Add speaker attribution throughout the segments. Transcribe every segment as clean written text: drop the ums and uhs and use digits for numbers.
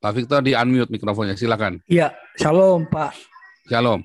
Speaker 1: Pak Victor di unmute mikrofonnya, silakan.
Speaker 2: Iya, shalom Pak.
Speaker 1: Shalom.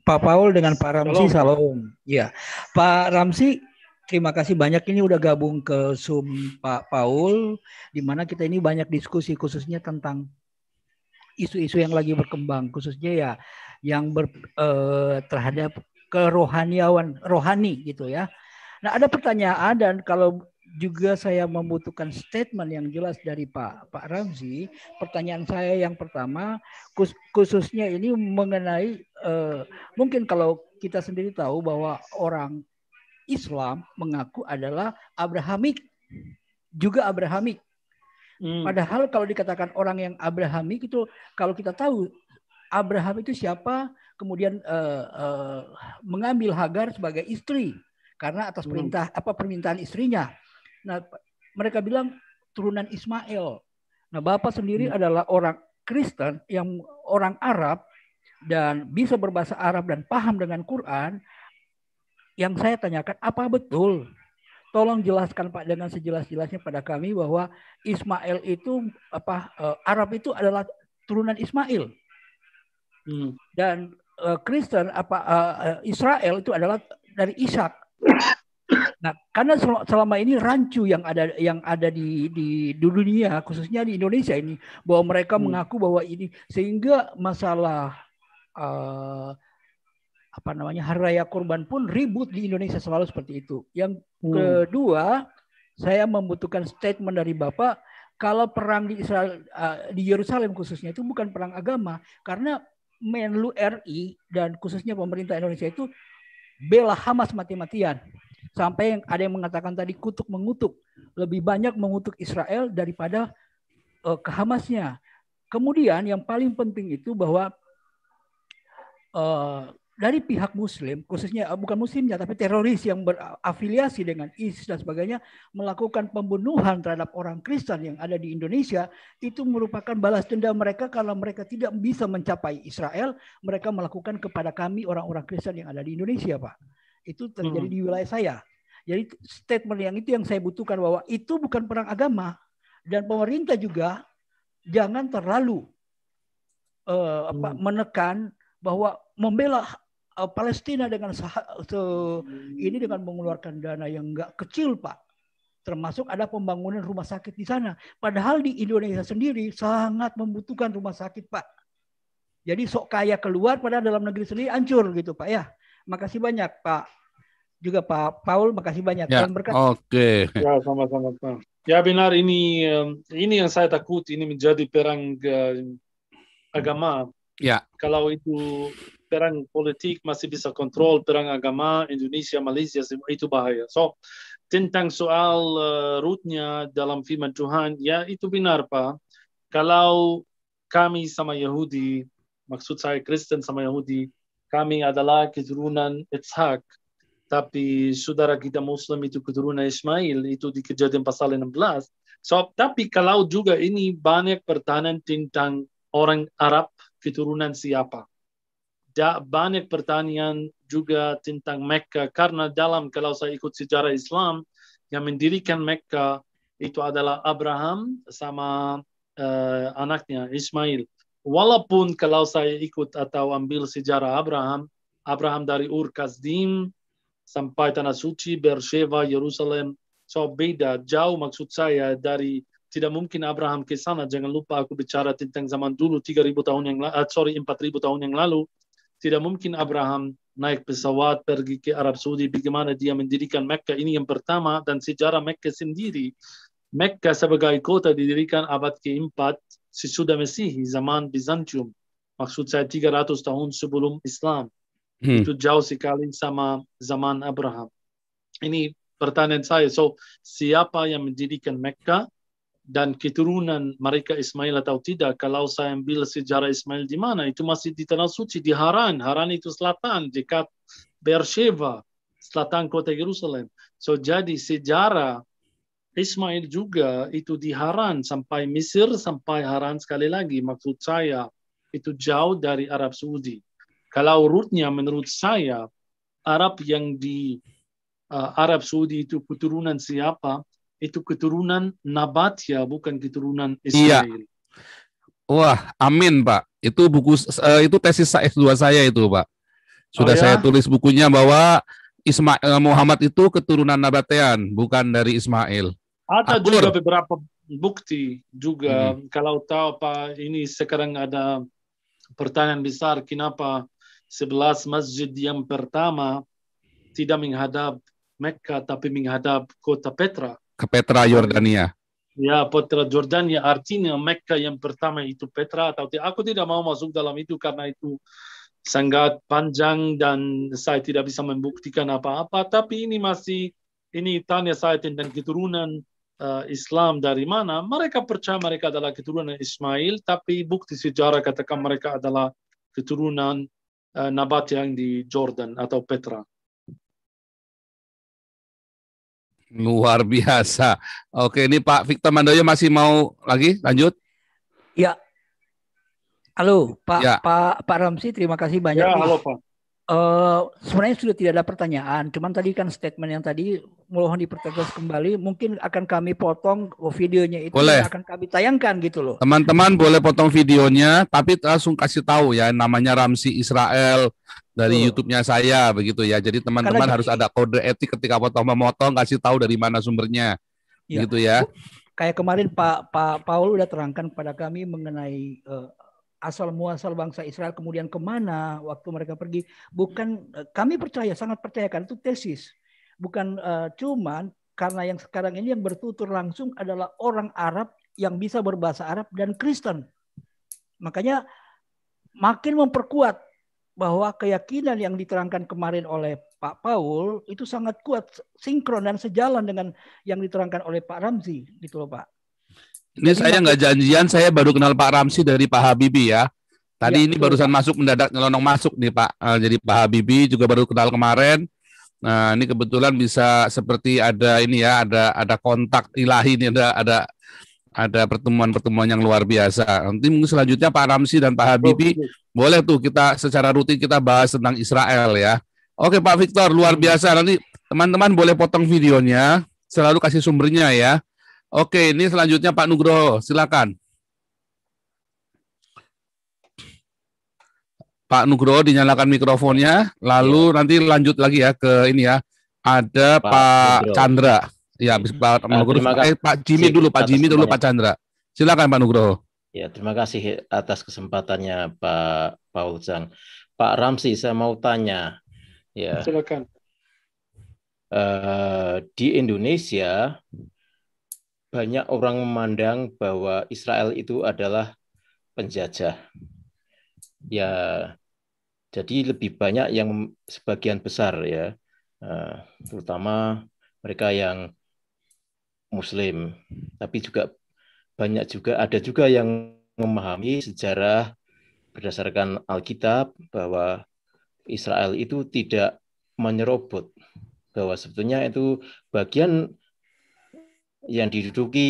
Speaker 2: Pak Paul dengan Pak Ramsi,
Speaker 3: Shalom.
Speaker 2: Iya, Pak Ramsi, terima kasih banyak ini udah gabung ke Zoom Pak Paul, di mana kita ini banyak diskusi khususnya tentang isu-isu yang lagi berkembang, khususnya ya yang terhadap rohani gitu ya. Nah, ada pertanyaan dan kalau juga saya membutuhkan statement yang jelas dari Pak Ramzi. Pertanyaan saya yang pertama khususnya ini mengenai mungkin kalau kita sendiri tahu bahwa orang Islam mengaku adalah Abrahamik, juga Abrahamik. Padahal kalau dikatakan orang yang Abrahamik itu, kalau kita tahu Abraham itu siapa, kemudian mengambil Hagar sebagai istri karena atas permintaan istrinya. Nah, mereka bilang turunan Ismail. Nah, Bapak sendiri adalah orang Kristen yang orang Arab dan bisa berbahasa Arab dan paham dengan Quran. Yang saya tanyakan, apa betul? Tolong jelaskan Pak dengan sejelas-jelasnya pada kami bahwa Ismail itu Arab itu adalah turunan Ismail. Dan Kristen Israel itu adalah dari Ishak. Nah, karena selama ini rancu yang ada di dunia, khususnya di Indonesia ini, bahwa mereka mengaku bahwa ini, sehingga masalah Hari Raya Kurban pun ribut di Indonesia selalu seperti itu. Yang kedua, saya membutuhkan statement dari Bapak kalau perang di Israel, di Yerusalem khususnya itu bukan perang agama, karena Menlu RI dan khususnya pemerintah Indonesia itu bela Hamas mati-matian. Sampai ada yang mengatakan tadi kutuk mengutuk. Lebih banyak mengutuk Israel daripada ke Hamasnya. Kemudian yang paling penting itu bahwa dari pihak Muslim, khususnya bukan Muslimnya, tapi teroris yang berafiliasi dengan ISIS dan sebagainya, melakukan pembunuhan terhadap orang Kristen yang ada di Indonesia, itu merupakan balas dendam mereka karena mereka tidak bisa mencapai Israel, mereka melakukan kepada kami orang-orang Kristen yang ada di Indonesia, Pak. Itu terjadi di wilayah saya. Jadi statement yang itu yang saya butuhkan, bahwa itu bukan perang agama, dan pemerintah juga jangan terlalu menekan bahwa membela Palestina dengan dengan mengeluarkan dana yang enggak kecil, Pak. Termasuk ada pembangunan rumah sakit di sana. Padahal di Indonesia sendiri sangat membutuhkan rumah sakit, Pak. Jadi sok kaya keluar, padahal dalam negeri sendiri hancur gitu, Pak ya. Makasih banyak, Pak. Juga Pak Paul, makasih banyak.
Speaker 1: Ya, oke.
Speaker 3: Ya, sama-sama, Pak. Ya benar, ini yang saya takut, ini menjadi perang agama.
Speaker 1: Ya.
Speaker 3: Kalau itu perang politik masih bisa kontrol, perang agama Indonesia, Malaysia itu bahaya. So tentang soal rootnya dalam firman Tuhan, ya itu benar, Pak. Kalau kami sama Yahudi, maksud saya Kristen sama Yahudi, kami adalah keturunan Ishak. Tapi saudara kita Muslim itu keturunan Ismail, itu di Kejadian pasal 16. So, tapi kalau juga ini banyak pertanyaan tentang orang Arab keturunan siapa. Banyak pertanyaan juga tentang Mekah, karena kalau saya ikut sejarah Islam, yang mendirikan Mekah itu adalah Abraham sama anaknya Ismail. Walaupun kalau saya ikut atau ambil sejarah Abraham dari Ur Kasdim sampai Tanah Suci, Beersheba, Yerusalem, so beda, jauh maksud saya dari, tidak mungkin Abraham ke sana. Jangan lupa aku bicara tentang zaman dulu 4.000 tahun yang lalu. Tidak mungkin Abraham naik pesawat pergi ke Arab Saudi, bagaimana dia mendirikan Mekah. Ini yang pertama, dan sejarah Mekah sendiri. Mekah sebagai kota didirikan abad ke-4 sesudah Masehi, zaman Bizantium. Maksud saya 300 tahun sebelum Islam. Itu jauh sekali sama zaman Abraham. Ini pertanyaan saya. So, siapa yang mendirikan Mekah dan keturunan mereka Ismail atau tidak? Kalau saya ambil sejarah Ismail di mana? Itu masih di Tanah Suci, di Haran. Haran itu selatan, dekat Beersheba, selatan kota Yerusalem. So, jadi sejarah Ismail juga itu di Haran, sampai Mesir, sampai Haran sekali lagi. Maksud saya, itu jauh dari Arab Saudi. Kalau rootnya menurut saya, Arab yang di Arab Saudi itu keturunan siapa? Itu keturunan Nabatia, bukan keturunan Ismail.
Speaker 1: Iya. Wah, amin Pak. Itu buku itu tesis S2 saya itu Pak. Sudah saya
Speaker 3: ya?
Speaker 1: tulis bukunya bahwa Muhammad itu keturunan Nabatean, bukan dari Ismail.
Speaker 3: Ada juga
Speaker 1: Akur.
Speaker 3: beberapa bukti juga. Kalau tahu Pak, ini sekarang ada pertanyaan besar, kenapa 11 masjid yang pertama tidak menghadap Mekah tapi menghadap kota Petra.
Speaker 1: Ke Petra, Yordania.
Speaker 3: Ya, Petra Jordania, artinya Mekah yang pertama itu Petra atau aku tidak mau masuk dalam itu karena itu sangat panjang dan saya tidak bisa membuktikan apa-apa. Tapi ini tanya saya tentang keturunan Islam dari mana. Mereka percaya mereka adalah keturunan Ismail, tapi bukti sejarah katakan mereka adalah keturunan Nabat yang di Jordan atau Petra.
Speaker 1: Luar biasa. Oke, ini Pak Victor Mandoyo masih mau lagi lanjut?
Speaker 2: Ya. Halo, Pak
Speaker 1: Ya.
Speaker 2: Pak Ramsi, terima kasih banyak.
Speaker 3: Ya, halo Pak.
Speaker 2: Sebenarnya sudah tidak ada pertanyaan, cuman tadi kan statement yang tadi mohon dipertegas kembali, mungkin akan kami potong videonya itu
Speaker 1: Boleh.
Speaker 2: yang akan kami tayangkan gitu loh.
Speaker 1: Teman-teman boleh potong videonya, tapi langsung kasih tahu ya, namanya Ramsi Israel dari YouTube-nya saya begitu ya. Jadi teman-teman harus ada kode etik ketika memotong, kasih tahu dari mana sumbernya, gitu ya.
Speaker 2: Kayak kemarin Pak Paul udah terangkan kepada kami mengenai asal muasal bangsa Israel kemudian kemana waktu mereka pergi. Bukan kami percaya, sangat percaya kan itu tesis. Bukan cuman karena yang sekarang ini yang bertutur langsung adalah orang Arab yang bisa berbahasa Arab dan Kristen. Makanya makin memperkuat bahwa keyakinan yang diterangkan kemarin oleh Pak Paul itu sangat kuat, sinkron dan sejalan dengan yang diterangkan oleh Pak Ramzi, gitu loh Pak.
Speaker 1: Ini saya nggak janjian, saya baru kenal Pak Ramsi dari Pak Habibie ya. Tadi ini barusan masuk, mendadak nyelonong masuk nih Pak. Jadi Pak Habibie juga baru kenal kemarin. Nah ini kebetulan bisa seperti ada ini ya, ada kontak ilahi nih, ada pertemuan-pertemuan yang luar biasa. Nanti mungkin selanjutnya Pak Ramsi dan Pak Habibie boleh tuh kita secara rutin kita bahas tentang Israel ya. Oke Pak Victor, luar biasa. Nanti teman-teman boleh potong videonya, selalu kasih sumbernya ya. Oke, ini selanjutnya Pak Nugroho, silakan. Pak Nugroho dinyalakan mikrofonnya, lalu nanti lanjut lagi ya ke ini ya. Ada Pak Chandra. Ya, Pak Nugroho. Pak Jimmy dulu, Pak Jimmy dulu, Pak Chandra. Silakan Pak Nugroho.
Speaker 4: Ya, terima kasih atas kesempatannya Pak Paul Zhang. Pak Ramsi, saya mau tanya. Ya.
Speaker 3: Silakan.
Speaker 4: Di Indonesia banyak orang memandang bahwa Israel itu adalah penjajah. Ya, jadi lebih banyak yang sebagian besar ya, terutama mereka yang Muslim. Tapi juga ada juga yang memahami sejarah berdasarkan Alkitab bahwa Israel itu tidak menyerobot, bahwa sebetulnya itu bagian yang diduduki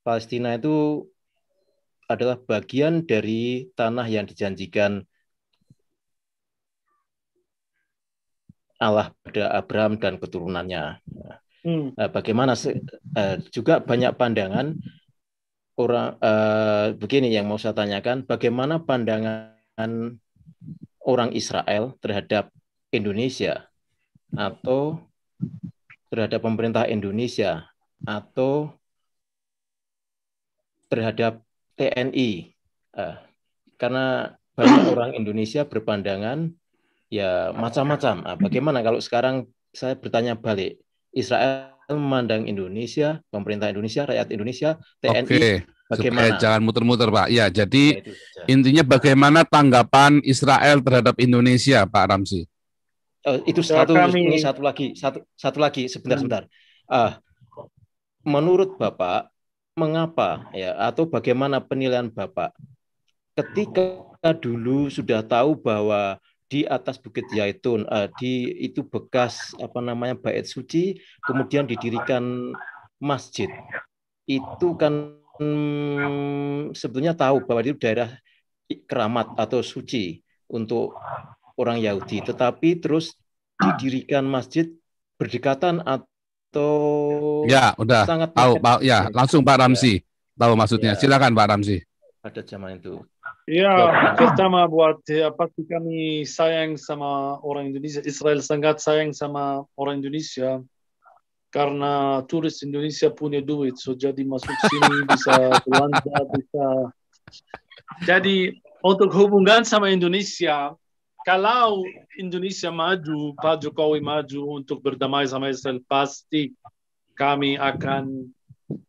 Speaker 4: Palestina itu adalah bagian dari tanah yang dijanjikan Allah pada Abraham dan keturunannya. Bagaimana juga banyak pandangan orang begini yang mau saya tanyakan, bagaimana pandangan orang Israel terhadap Indonesia atau terhadap pemerintah Indonesia atau terhadap TNI, karena banyak orang Indonesia berpandangan ya macam-macam. Bagaimana kalau sekarang saya bertanya balik, Israel memandang Indonesia, pemerintah Indonesia, rakyat Indonesia, TNI, bagaimana?
Speaker 1: Jangan muter-muter Pak. Ya, jadi intinya bagaimana tanggapan Israel terhadap Indonesia, Pak Ramsi?
Speaker 4: Itu satu. Ini satu lagi sebentar. Menurut Bapak, mengapa ya atau bagaimana penilaian Bapak ketika dulu sudah tahu bahwa di atas Bukit Zaitun itu bekas bait suci, kemudian didirikan masjid, itu kan sebetulnya tahu bahwa itu daerah keramat atau suci untuk orang Yahudi, tetapi terus didirikan masjid berdekatan atau
Speaker 1: ya udah
Speaker 4: sangat
Speaker 1: tahu Pak ya, langsung Pak Ramsi. tahu maksudnya.
Speaker 4: Ya.
Speaker 1: Silakan Pak Ramzi.
Speaker 4: Pada zaman itu.
Speaker 3: Ya, pertama buat pasti kami sayang sama orang Indonesia. Israel sangat sayang sama orang Indonesia karena turis Indonesia punya duit, so jadi masuk sini bisa belanja, bisa. Jadi untuk hubungan sama Indonesia, kalau Indonesia maju, Pak Jokowi maju untuk berdamai sama Israel, pasti kami akan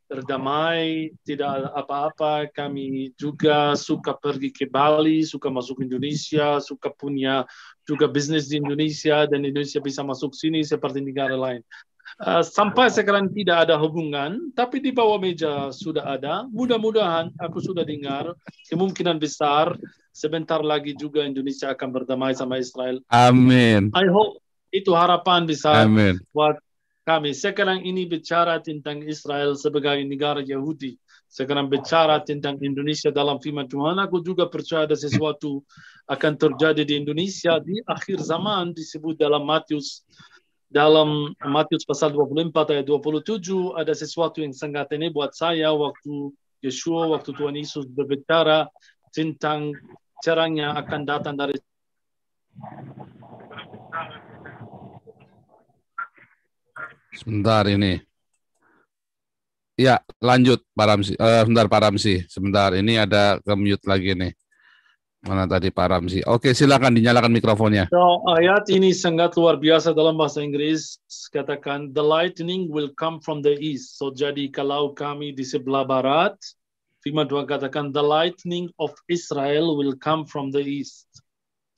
Speaker 3: berdamai, tidak ada apa-apa. Kami juga suka pergi ke Bali, suka masuk Indonesia, suka punya juga bisnis di Indonesia, dan Indonesia bisa masuk sini seperti negara lain. Sampai sekarang tidak ada hubungan, tapi di bawah meja sudah ada. Mudah-mudahan aku sudah dengar kemungkinan besar sebentar lagi juga Indonesia akan berdamai sama Israel.
Speaker 1: Amin.
Speaker 3: I hope itu harapan besar
Speaker 1: Amin.
Speaker 3: buat kami. Sekarang ini bicara tentang Israel sebagai negara Yahudi. Sekarang bicara tentang Indonesia dalam firman Tuhan. Aku juga percaya ada sesuatu akan terjadi di Indonesia di akhir zaman, disebut dalam Matius pasal 24 ayat 27, ada sesuatu yang sangat ini buat saya waktu Tuhan Yesus berbicara tentang caranya akan datang dari
Speaker 1: Sebentar ini. Ya, lanjut Pak Ramzi. Sebentar Pak Ramzi. Sebentar, ini ada ke-mute lagi nih. Mana tadi Pak Ramzi? Oke, silakan dinyalakan mikrofonnya.
Speaker 3: So, ayat ini sangat luar biasa dalam bahasa Inggris. Katakan, the lightning will come from the east. So, jadi kalau kami di sebelah barat, firman Tuhan katakan, the lightning of Israel will come from the east.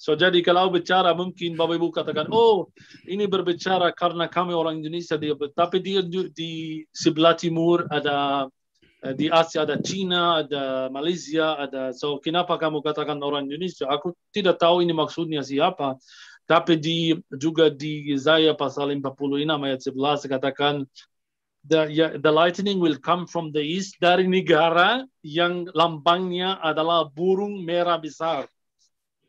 Speaker 3: So, jadi kalau bicara, mungkin Bapak Ibu katakan, oh, ini berbicara karena kami orang Indonesia. Tapi di sebelah timur ada, di Asia ada China, ada Malaysia, ada. So kenapa kamu katakan orang Indonesia? Aku tidak tahu ini maksudnya siapa. Tapi juga di Yesaya pasal 46 ayat 11 katakan the lightning will come from the east, dari negara yang lambangnya adalah burung merah besar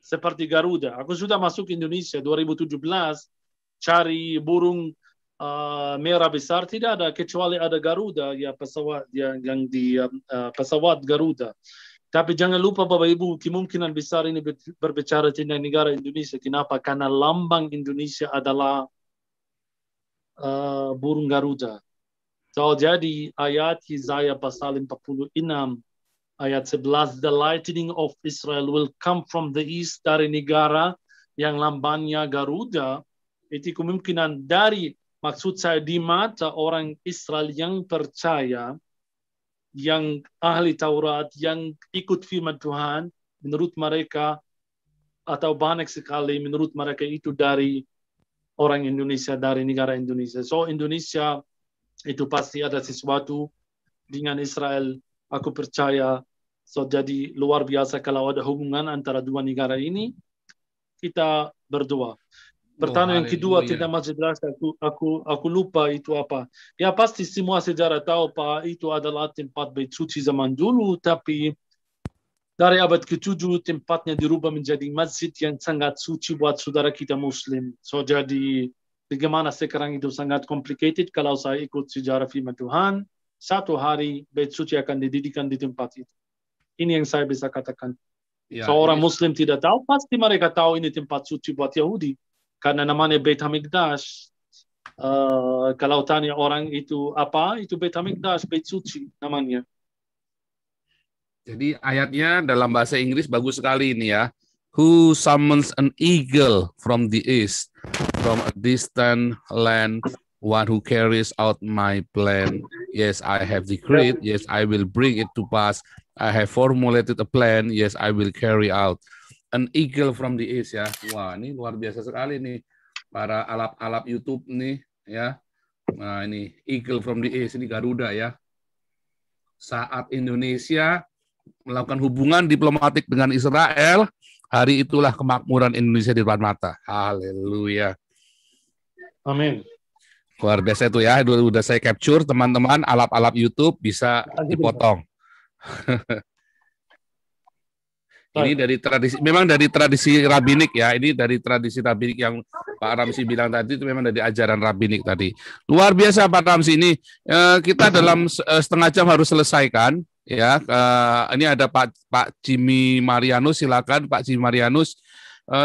Speaker 3: seperti Garuda. Aku sudah masuk Indonesia 2017 cari burung merah besar, tidak ada kecuali ada Garuda, ya pesawat yang di pesawat Garuda. Tapi jangan lupa Bapak Ibu, kemungkinan besar ini berbicara tentang negara Indonesia. Kenapa? Karena lambang Indonesia adalah burung Garuda. So jadi ayat Yesaya pasal 46 ayat 11, the lightning of Israel will come from the east, dari negara yang lambangnya Garuda. Itu kemungkinan dari, maksud saya di mata orang Israel yang percaya, yang ahli Taurat, yang ikut firman Tuhan, menurut mereka, atau banyak sekali menurut mereka itu dari orang Indonesia, dari negara Indonesia. So Indonesia itu pasti ada sesuatu dengan Israel, aku percaya. So jadi luar biasa kalau ada hubungan antara dua negara ini, kita berdoa. Pertanyaan yang kedua tentang Masjid Al-Aqsa, aku lupa itu apa. Ya pasti semua sejarah tahu Pak, itu adalah tempat bait suci zaman dulu, tapi dari abad ke-7 tempatnya dirubah menjadi masjid yang sangat suci buat saudara kita Muslim. So jadi bagaimana sekarang itu sangat complicated. Kalau saya ikut sejarah firman Tuhan, satu hari bait suci akan didirikan di tempat itu. Ini yang saya bisa katakan. Ya, seorang Muslim tidak tahu, pasti mereka tahu ini tempat suci buat Yahudi. Karena namanya Beit Hamikdash. Kalau tanya orang itu apa, itu Beit Hamikdash, Beit Suci namanya.
Speaker 1: Jadi ayatnya dalam bahasa Inggris bagus sekali ini ya. Who summons an eagle from the east, from a distant land, one who carries out my plan. Yes, I have decreed. Yes, I will bring it to pass. I have formulated a plan. Yes, I will carry out. An eagle from the east ya. Wah, ini luar biasa sekali nih para alap-alap YouTube nih ya. Nah, ini eagle from the east, ini Garuda ya. Saat Indonesia melakukan hubungan diplomatik dengan Israel, hari itulah kemakmuran Indonesia di depan mata. Haleluya.
Speaker 3: Amin.
Speaker 1: Luar biasa itu ya. Udah saya capture teman-teman, alap-alap YouTube bisa dipotong. Ini dari tradisi, memang dari tradisi rabbinik ya. Ini dari tradisi rabbinik yang Pak Ramzi bilang tadi, itu memang dari ajaran rabbinik tadi. Luar biasa Pak Ramzi, ini kita dalam setengah jam harus selesaikan. Ya, ini ada Pak Jimmy Marianus, silakan Pak Jimmy Marianus.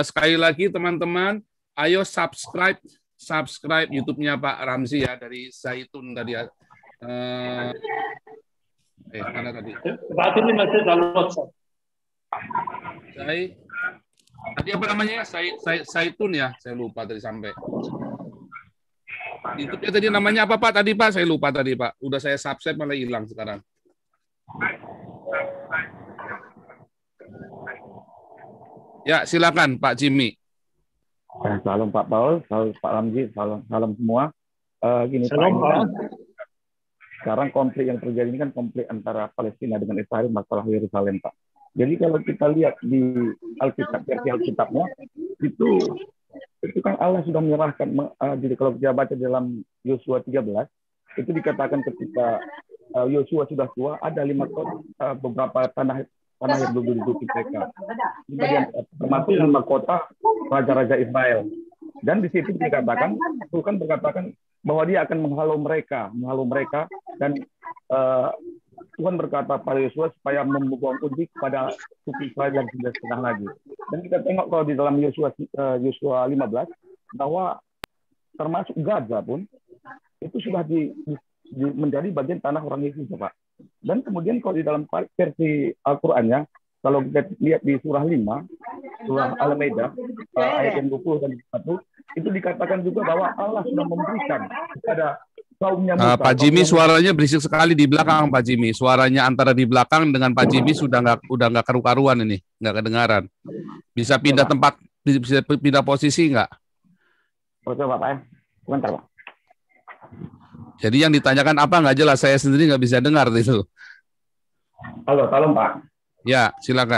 Speaker 1: Sekali lagi teman-teman, ayo subscribe YouTube-nya Pak Ramzi ya, dari Zaitun tadi ya. Mana tadi?
Speaker 3: Berarti ini masih dalam WhatsApp.
Speaker 1: Tadi apa namanya? Zaitun ya, saya lupa tadi sampai. YouTube-nya tadi namanya apa Pak? Tadi Pak, saya lupa tadi Pak. Udah saya subscribe malah hilang sekarang. Ya, silakan Pak Jimmy.
Speaker 5: Salam Pak Paul, salam Pak Ramzi, salam semua. Gini
Speaker 3: Salam,
Speaker 5: Pak,
Speaker 3: Pak.
Speaker 5: sekarang konflik yang terjadi ini kan konflik antara Palestina dengan Israel masalah Yerusalem Pak. Jadi kalau kita lihat di Alkitab, versi Alkitabnya itu kan Allah sudah menyerahkan. Jadi kalau kita baca dalam Yosua 13 itu dikatakan ketika Yosua sudah tua, ada 5 beberapa tanah yang belum diduduki mereka. Termasuk 5 kota raja-raja Israel. Dan di situ dikatakan, Tuhan berkatakan bahwa dia akan menghalau mereka, dan Tuhan berkata pada Yosua supaya membuang uji kepada suku Israel yang sudah setengah lagi. Dan kita tengok kalau di dalam Yosua 15 bahwa termasuk Gaza pun itu sudah menjadi bagian tanah orang Yehuda, Pak. Dan kemudian kalau di dalam versi Al-Qur'annya, kalau kita lihat di surah 5, surah Al-Maidah, ayat yang 20 dan 21, itu dikatakan juga bahwa Allah sudah memberikan kepada kaumnya Musa.
Speaker 1: Pak Jimmy, suaranya berisik sekali di belakang Pak Jimmy. Suaranya antara di belakang dengan Pak Jimmy udah nggak karu-karuan ini, nggak kedengaran. Bisa pindah tempat, bisa pindah posisi nggak?
Speaker 5: Coba Pak ya, sebentar Pak.
Speaker 1: Jadi yang ditanyakan apa nggak jelas, saya sendiri nggak bisa dengar itu.
Speaker 5: Halo, Pak.
Speaker 1: Ya, silakan.